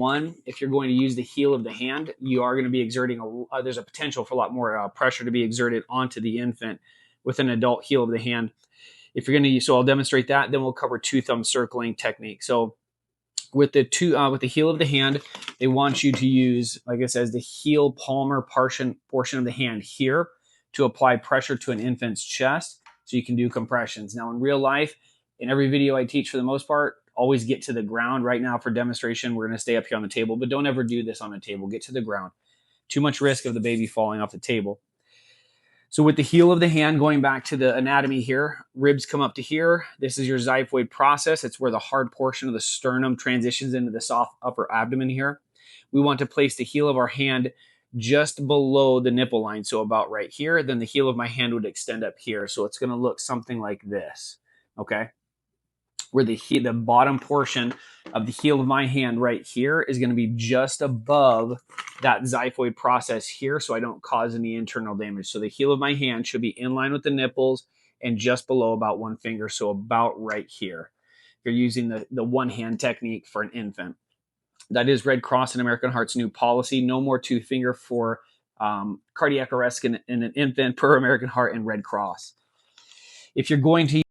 One, if you're going to use the heel of the hand, you are going to be exerting, there's a potential for a lot more pressure to be exerted onto the infant with an adult heel of the hand. If you're going to use, so I'll demonstrate that, then we'll cover two thumb circling technique. So with the heel of the hand, they want you to use, like it says, the heel palmar portion of the hand here to apply pressure to an infant's chest so you can do compressions. Now, in real life, in every video I teach, for the most part, always get to the ground. Right now, for demonstration, we're going to stay up here on the table, but don't ever do this on a table. Get to the ground. Too much risk of the baby falling off the table. So with the heel of the hand, going back to the anatomy here, ribs come up to here. This is your xiphoid process. It's where the hard portion of the sternum transitions into the soft upper abdomen here. We want to place the heel of our hand just below the nipple line, so about right here. Then the heel of my hand would extend up here. So it's going to look something like this, okay? Where the bottom portion of the heel of my hand right here is going to be just above that xiphoid process here, so I don't cause any internal damage. So the heel of my hand should be in line with the nipples and just below about one finger, so about right here. You're using the one hand technique for an infant. That is Red Cross and American Heart's new policy. No more two finger for cardiac arrest in an infant per American Heart and Red Cross. If you're going to